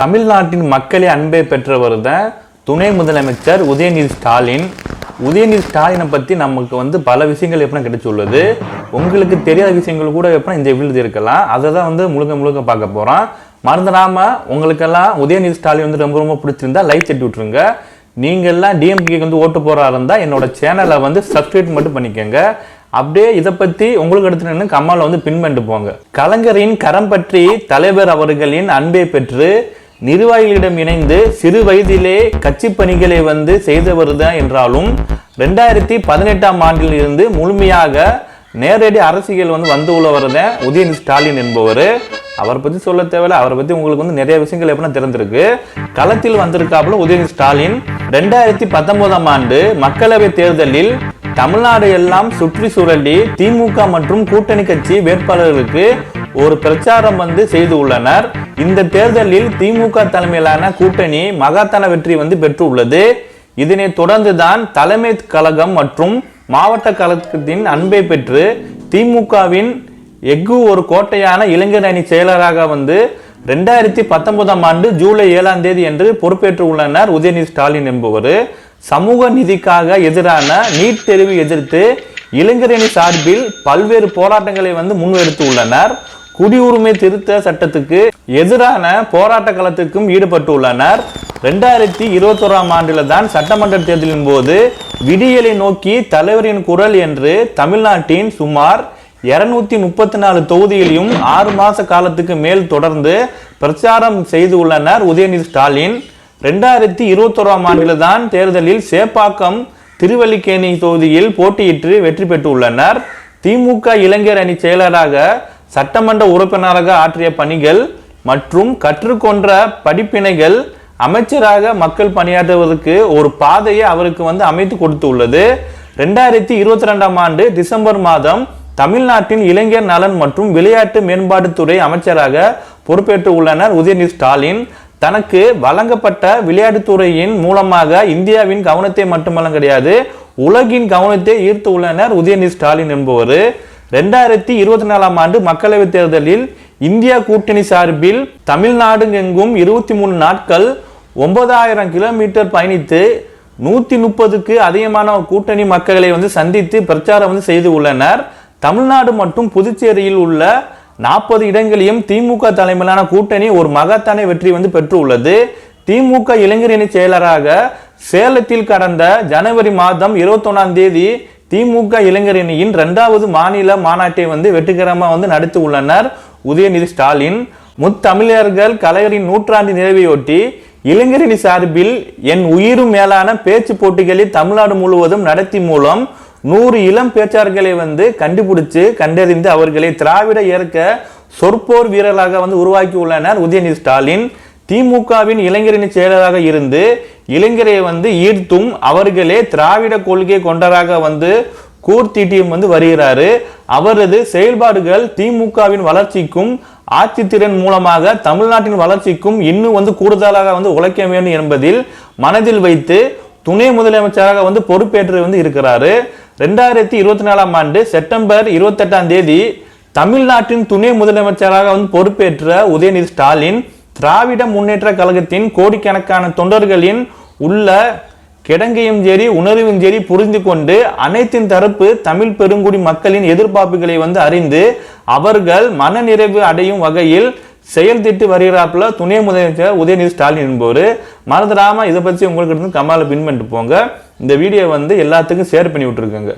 தமிழ்நாட்டின் மக்களை அன்பை பெற்றவர் தான் துணை முதலமைச்சர் உதயநிதி ஸ்டாலின். உதயநிதி ஸ்டாலினை பற்றி நமக்கு பல விஷயங்கள் எப்படின்னா கிடைச்சுள்ளது. உங்களுக்கு தெரியாத விஷயங்கள் கூட எப்படின்னா இந்த விழுது இருக்கலாம். அதை தான் முழுக்க பார்க்க போகிறோம். மறந்துடாம உங்களுக்கெல்லாம் உதயநிதி ஸ்டாலின் ரொம்ப ரொம்ப பிடிச்சிருந்தா லைக் தட்டி விட்டுருங்க. நீங்கள் எல்லாம் டிஎம்கேக்கு ஓட்டு போகிறா இருந்தால் என்னோட சேனலை சப்ஸ்கிரைப் மட்டும் பண்ணிக்கோங்க. அப்படியே இதை பற்றி உங்களுக்கு எடுத்துன்னு கம்மாவில் பின் பண்ணிட்டு போங்க. கலைஞரின் கரம் பற்றி தலைவர் அவர்களின் அன்பை பெற்று நிர்வாகிகளிடம் இணைந்து சிறு வயதிலே கட்சி பணிகளை செய்தவர் தான் என்றாலும் 2018ஆம் ஆண்டில் இருந்து முழுமையாக நேரடி அரசியல் வந்து உள்ளவர் தான் உதயநிதி ஸ்டாலின் என்பவர். அவரை பற்றி சொல்ல தேவையில்ல. அவரை பற்றி உங்களுக்கு நிறைய விஷயங்கள் எப்படின்னா தெரிஞ்சிருக்கு. களத்தில் வந்திருக்காப்புல உதயநிதி ஸ்டாலின் 2019ஆம் ஆண்டு மக்களவை தேர்தலில் தமிழ்நாடு எல்லாம் சுற்றி சுழலி திமுக மற்றும் கூட்டணி கட்சி வேட்பாளர்களுக்கு ஒரு பிரச்சாரம் செய்து உள்ளனர். இந்த தேர்தலில் திமுக தலைமையிலான கூட்டணி மகத்தான வெற்றி பெற்று உள்ளது. இதனை தொடர்ந்துதான் தலைமை கழகம் மற்றும் மாவட்ட கழகத்தின் அன்பை பெற்று திமுகவின் எஃகு ஒரு கோட்டையான இளைஞர் அணி செயலராக 2019ஆம் ஆண்டு ஜூலை 7ஆம் தேதி என்று பொறுப்பேற்று உள்ளனர் உதயநிதி ஸ்டாலின் என்பவர். சமூக நீதிக்காக எதிரான நீட் தேர்வை எதிர்த்து இளைஞரணி சார்பில் பல்வேறு போராட்டங்களை முன்னெடுத்து உள்ளனர். குடியுரிமை திருத்த சட்டத்துக்கு எதிரான போராட்ட களத்துக்கும் ஈடுபட்டு உள்ளனர். 2021ஆம் ஆண்டில் தான் சட்டமன்ற தேர்தலின் போது விடியலை நோக்கி தலைவரின் குரல் என்று தமிழ்நாட்டின் சுமார் 234 தொகுதியிலும் 6 மாச காலத்துக்கு மேல் தொடர்ந்து பிரச்சாரம் செய்து உள்ளனர் உதயநிதி ஸ்டாலின். 2021ஆம் ஆண்டில் தான் தேர்தலில் சேப்பாக்கம் திருவல்லிக்கேணி தொகுதியில் போட்டியிட்டு வெற்றி பெற்றுள்ளனர். திமுக இளைஞர் அணி செயலராக சட்டமன்ற உறுப்பினராக ஆற்றிய பணிகள் மற்றும் கற்றுக்கொண்ட படிப்பினைகள் அமைச்சராக மக்கள் பணியாற்றுவதற்கு ஒரு பாதையை அவருக்கு அமைத்து கொடுத்து உள்ளது. 2022ஆம் ஆண்டு டிசம்பர் மாதம் தமிழ்நாட்டின் இளைஞர் நலன் மற்றும் விளையாட்டு மேம்பாட்டுத்துறை அமைச்சராக பொறுப்பேற்று உள்ளனர் உதயநிதி ஸ்டாலின். தனக்கு வழங்கப்பட்ட விளையாட்டுத்துறையின் மூலமாக இந்தியாவின் கவனத்தை மட்டுமல்ல கிடையாது உலகின் கவனத்தை ஈர்த்து உள்ளனர் உதயநிதி ஸ்டாலின் என்பவர். 2024ஆம் ஆண்டு மக்களவை தேர்தலில் இந்தியா கூட்டணி சார்பில் தமிழ்நாடு எங்கும் 23 நாட்கள் 9000 கிலோமீட்டர் பயணித்து 130க்கு அதிகமான கூட்டணி மக்களை சந்தித்து பிரச்சாரம் செய்து உள்ளனர். தமிழ்நாடு மற்றும் புதுச்சேரியில் உள்ள 40 இடங்களையும் திமுக தலைமையிலான கூட்டணி ஒரு மகத்தான வெற்றி பெற்று உள்ளது. திமுக இளைஞரணி செயலராக சேலத்தில் கடந்த ஜனவரி மாதம் 21ஆம் தேதி திமுக இளைஞரணியின் 2வது மாநில மாநாட்டை வெற்றிகரமாக நடத்தி உள்ளனர் உதயநிதி ஸ்டாலின். முத்தமிழர்கள் கலைஞரின் நூற்றாண்டு நிறைவையொட்டி இளைஞரணி சார்பில் என் உயிரும் மேலான பேச்சு போட்டிகளை தமிழ்நாடு முழுவதும் நடத்தி மூலம் 100 இளம் பேச்சாளர்களை கண்டுபிடிச்சு கண்டறிந்து அவர்களை திராவிட இயக்க சொற்போர் வீரர்களாக உருவாக்கி உள்ளனர் உதயநிதி ஸ்டாலின். திமுகவின் இளைஞரணி செயலராக இருந்து இளைஞரை ஈர்த்தும் அவர்களே திராவிட கொள்கை கொண்டராக கூர்த்தீட்டியும் வருகிறாரு. அவரது செயல்பாடுகள் திமுகவின் வளர்ச்சிக்கும் ஆட்சி திறன் மூலமாக தமிழ்நாட்டின் வளர்ச்சிக்கும் இன்னும் கூடுதலாக உழைக்க வேண்டும் என்பதில் மனதில் வைத்து துணை முதலமைச்சராக பொறுப்பேற்று இருக்கிறாரு. 2024ஆம் ஆண்டு செப்டம்பர் 28ஆம் தேதி தமிழ்நாட்டின் துணை முதலமைச்சராக பொறுப்பேற்ற உதயநிதி ஸ்டாலின் திராவிட முன்னேற்ற கழகத்தின் கோடிக்கணக்கான தொண்டர்களின் உள்ள கிடங்கையும் சரி உணர்வையும் சரி புரிந்து கொண்டு அனைத்தின் தரப்பு தமிழ் பெருங்குடி மக்களின் எதிர்பார்ப்புகளை அறிந்து அவர்கள் மனநிறைவு அடையும் வகையில் செயல்திட்டு வருகிறாப்புல துணை முதலமைச்சர் உதயநிதி ஸ்டாலின் என்பவர். மறந்துடாம இதை பற்றி உங்களுக்கு கமால பின் பண்ணிட்டு போங்க. இந்த வீடியோ எல்லாத்துக்கும் ஷேர் பண்ணி விட்டுருக்கங்க.